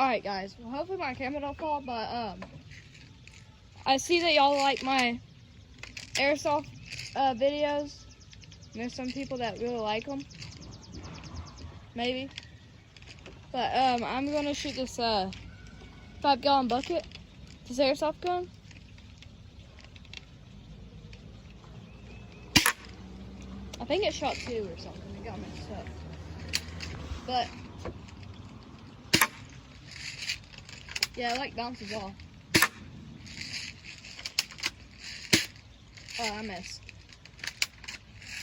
Alright guys, well hopefully my camera don't fall, but I see that y'all like my airsoft videos. There's some people that really like them. Maybe. But I'm gonna shoot this 5-gallon bucket, this airsoft gun. I think it shot 2 or something. It got messed up. But yeah, it like bounces off. Oh, I missed.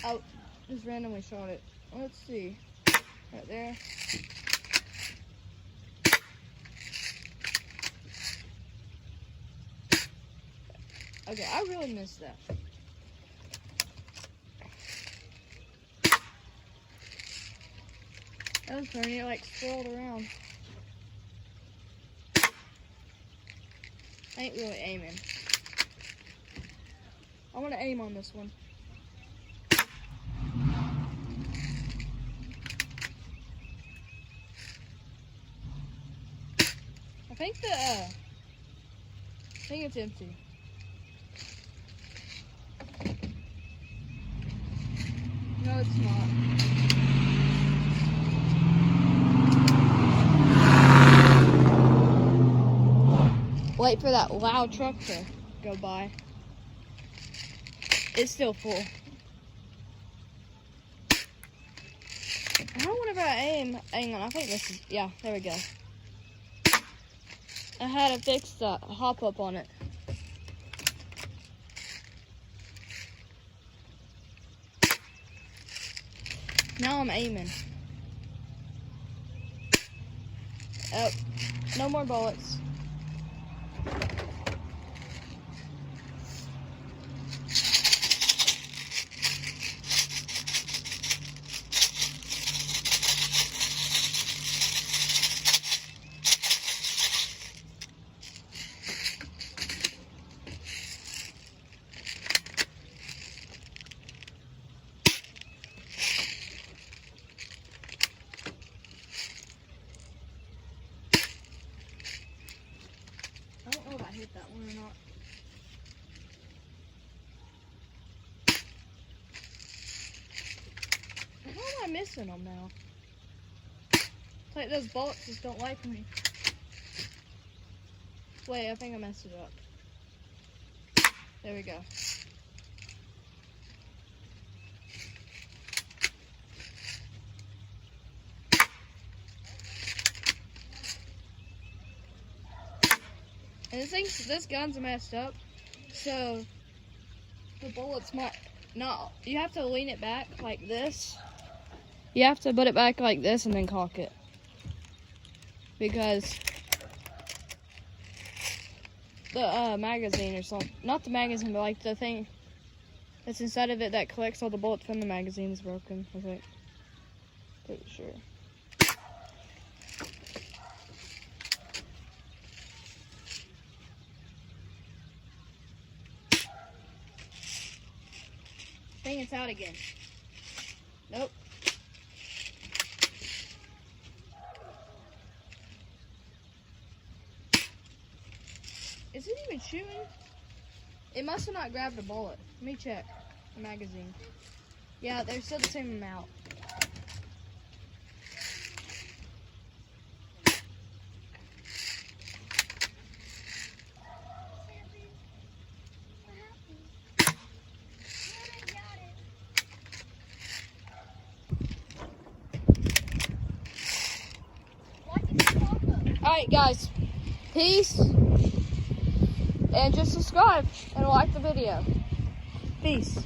Oh, just randomly shot it. Let's see. Right there. Okay, I really missed that. That was funny, it like swirled around. I ain't really aiming. I want to aim on this one. I think it's empty. No, it's not. Wait for that loud truck to go by. It's still full. I don't whenever I aim. Hang on, I think this is, yeah, there we go. I had to fix the hop up on it. Now I'm aiming. Oh, no more bullets. I don't know if I hit that one or not. How am I missing them now? It's like those bullets just don't like me. Wait, I think I messed it up. There we go. And this gun's messed up, so the bullets might not. You have to lean it back like this. You have to put it back like this and then cock it, because the magazine or something, not the magazine, but like the thing that's inside of it that collects all the bullets from the magazine is broken. I think. Pretty sure. I think it's out again. Nope. Is it even shooting? It must have not grabbed a bullet. Let me check the magazine. Yeah, there's still the same amount. Alright guys, peace, and just subscribe and like the video. Peace.